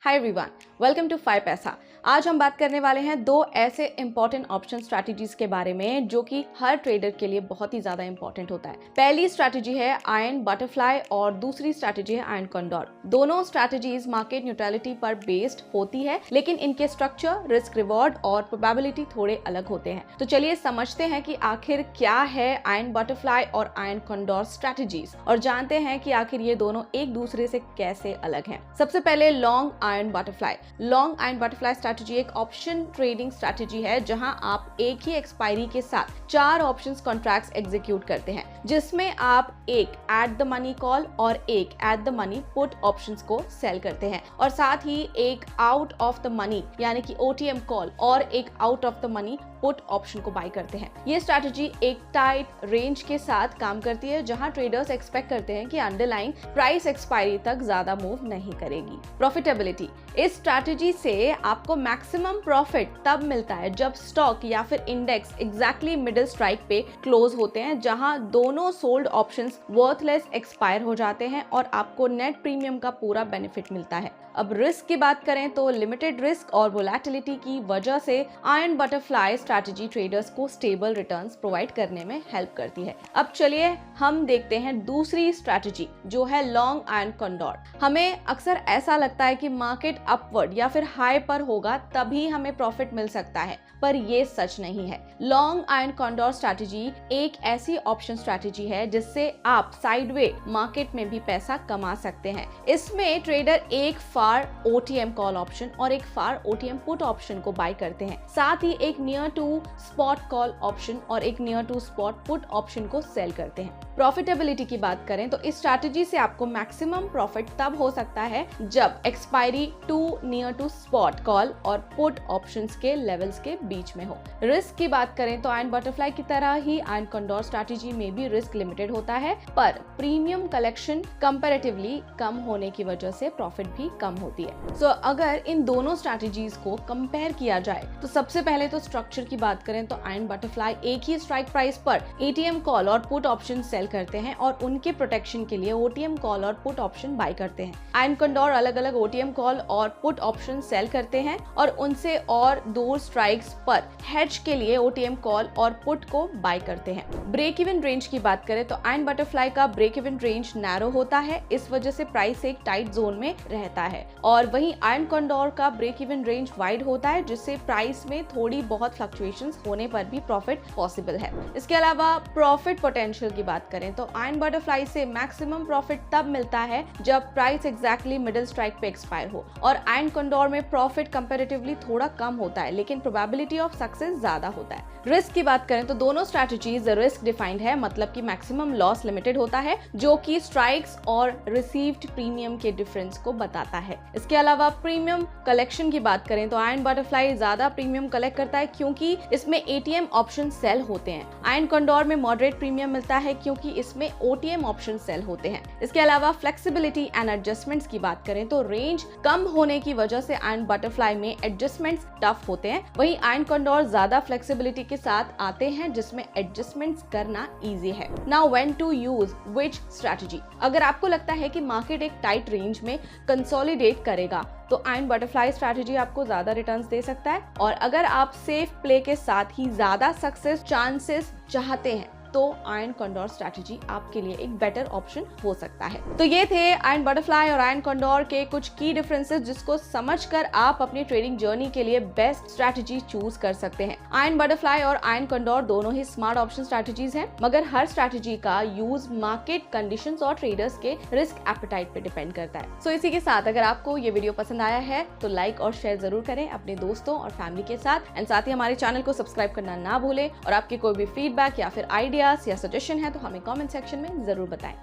Hi everyone, welcome to 5 पैसा। आज हम बात करने वाले हैं दो ऐसे इंपॉर्टेंट ऑप्शन स्ट्रैटेजीज के बारे में जो कि हर ट्रेडर के लिए बहुत ही ज्यादा इंपॉर्टेंट होता है। पहली स्ट्रैटेजी है आयरन बटरफ्लाई और दूसरी स्ट्रैटेजी है आयरन कंडोर। दोनों स्ट्रैटेजीज मार्केट न्यूट्रलिटी पर बेस्ड होती है, लेकिन इनके स्ट्रक्चर, रिस्क रिवॉर्ड और प्रोबेबिलिटी थोड़े अलग होते हैं। तो चलिए समझते हैं कि आखिर क्या है आयरन बटरफ्लाई और आयरन कंडोर स्ट्रैटेजीज और जानते हैं कि आखिर ये दोनों एक दूसरे से कैसे अलग हैं। सबसे पहले long iron butterfly. Long iron butterfly strategy एक ऑप्शन ट्रेडिंग स्ट्रैटेजी है जहां आप एक ही एक्सपायरी के साथ 4 ऑप्शंस कॉन्ट्रैक्ट्स एग्जीक्यूट करते हैं, जिसमें आप एक एट द मनी कॉल और एक at the money put options को सेल करते हैं और साथ ही एक आउट ऑफ द मनी यानी कि OTM कॉल और एक out of the money put option को बाय करते हैं। ये स्ट्रैटेजी एक टाइट रेंज के साथ काम करती है जहां ट्रेडर्स एक्सपेक्ट करते हैं कि अंडरलाइंग प्राइस एक्सपायरी तक ज्यादा मूव नहीं करेगी। प्रॉफिटेबिलिटी। इस स्ट्रैटेजी से आपको मैक्सिमम प्रॉफिट तब मिलता है जब स्टॉक या फिर इंडेक्स एग्जैक्टली मिडिल स्ट्राइक पे क्लोज होते हैं, जहां दोनों सोल्ड ऑप्शंस वर्थलेस एक्सपायर हो जाते हैं और आपको नेट प्रीमियम का पूरा बेनिफिट मिलता है। अब रिस्क की बात करें तो लिमिटेड रिस्क और वोलेटिलिटी की वजह से आयरन बटरफ्लाई स्ट्रैटेजी ट्रेडर्स को स्टेबल रिटर्न्स प्रोवाइड करने में हेल्प करती है। अब चलिए हम देखते हैं दूसरी स्ट्रैटेजी जो है लॉन्ग आयरन कंडोर। हमें अक्सर ऐसा लगता है कि मार्केट अपवर्ड या फिर हाई पर होगा तभी हमें प्रॉफिट मिल सकता है, पर ये सच नहीं है। लॉन्ग आयरन कंडोर स्ट्रैटेजी एक ऐसी ऑप्शन स्ट्रैटेजी है जिससे आप साइडवे मार्केट में भी पैसा कमा सकते हैं। इसमें ट्रेडर एक फार OTM कॉल ऑप्शन और एक फार OTM पुट ऑप्शन को बाय करते हैं, साथ ही एक near to spot call option और एक near to spot put option को सेल करते हैं। प्रॉफिटेबिलिटी की बात करें तो इस स्ट्रैटेजी से आपको मैक्सिमम प्रॉफिट तब हो सकता है जब expiry to near to spot call और पुट ऑप्शंस के लेवल्स के बीच में हो। रिस्क की बात करें तो आयरन बटरफ्लाई की तरह ही आयरन कंडोर स्ट्रैटेजी में भी रिस्क लिमिटेड होता है, पर प्रीमियम कलेक्शन कंपैरेटिवली कम होने की वजह से प्रॉफिट भी कम होती है। सो अगर इन दोनों स्ट्रैटेजीज को कंपेयर किया जाए तो सबसे पहले तो स्ट्रक्चर की बात करें तो आयरन बटरफ्लाई एक ही स्ट्राइक प्राइस पर ATM कॉल और पुट ऑप्शन सेल करते हैं और उनके प्रोटेक्शन के लिए OTM कॉल और पुट ऑप्शन बाय करते हैं। आयरन कंडोर अलग अलग OTM कॉल और पुट ऑप्शन सेल करते हैं और उनसे और दूर स्ट्राइक्स पर हेज के लिए OTM कॉल और पुट को बाय करते हैं। ब्रेक इवन रेंज की बात करें तो आयरन बटरफ्लाई का ब्रेक इवन रेंज नैरो होता है, इस वजह से प्राइस एक टाइट जोन में रहता है, और वहीं आयरन कंडोर का ब्रेक इवन रेंज वाइड होता है जिससे प्राइस में थोड़ी बहुत फ्लक्चुएशंस होने पर भी प्रॉफिट पॉसिबल है। इसके अलावा प्रॉफिट पोटेंशियल की बात करें तो आयरन बटरफ्लाई से मैक्सिमम प्रॉफिट तब मिलता है जब प्राइस एग्जैक्टली मिडिल स्ट्राइक पे एक्सपायर हो, और आयरन कंडोर में प्रॉफिट कंपैरेटिवली थोड़ा कम होता है लेकिन प्रोबेबिलिटी ऑफ सक्सेस ज्यादा होता है। रिस्क की बात करें तो दोनों स्ट्रैटेजीज रिस्क डिफाइंड है, मतलब कि मैक्सिमम लॉस लिमिटेड होता है जो कि स्ट्राइक्स और रिसीव्ड प्रीमियम के डिफरेंस को बताता है। इसके अलावा प्रीमियम कलेक्शन की बात करें तो आयरन बटरफ्लाई ज्यादा प्रीमियम कलेक्ट करता है क्योंकि इसमें ATM ऑप्शन सेल होते हैं। आयरन कंडोर में मॉडरेट प्रीमियम मिलता है क्योंकि इसमें OTM ऑप्शन सेल होते हैं। इसके अलावा फ्लेक्सिबिलिटी एंड एडजस्टमेंट्स की बात करें तो रेंज कम होने की वजह से आयरन बटरफ्लाई में एडजस्टमेंट्स टफ होते हैं, वहीं आयरन कंडोर ज्यादा फ्लेक्सिबिलिटी के साथ आते हैं जिसमें एडजस्टमेंट्स करना इजी है। Now when to use which strategy. अगर आपको लगता है कि मार्केट एक टाइट रेंज में कंसोलिडेट करेगा तो आयरन बटरफ्लाई स्ट्रैटेजी आपको ज्यादा रिटर्न्स दे सकता है, और अगर आप सेफ प्ले के साथ ही ज्यादा सक्सेस चांसेस चाहते हैं तो आयरन कंडोर स्ट्रैटेजी आपके लिए एक बेटर ऑप्शन हो सकता है। तो ये थे आयरन बटरफ्लाई और आयरन कंडोर के कुछ की डिफरेंसेस जिसको समझकर आप अपनी ट्रेडिंग जर्नी के लिए बेस्ट स्ट्रैटेजी चूज कर सकते हैं। आयरन बटरफ्लाई और आयरन कंडोर दोनों ही स्मार्ट ऑप्शन स्ट्रैटेजीज हैं, मगर हर स्ट्रैटेजी का यूज मार्केट कंडीशंस और ट्रेडर्स के रिस्क एपेटाइट पे डिपेंड करता है। सो इसी के साथ अगर आपको ये वीडियो पसंद आया है तो लाइक और शेयर जरूर करें अपने दोस्तों और फैमिली के साथ, एंड साथ ही हमारे चैनल को सब्सक्राइब करना ना भूलें, और आपके कोई भी फीडबैक या फिर आइडिया या सजेशन है तो हमें कमेंट सेक्शन में जरूर बताएं।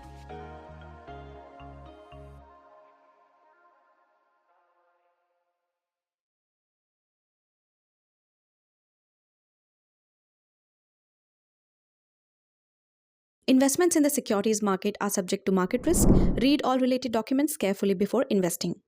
Investments in the securities market are subject to market risk. Read all related documents carefully before investing.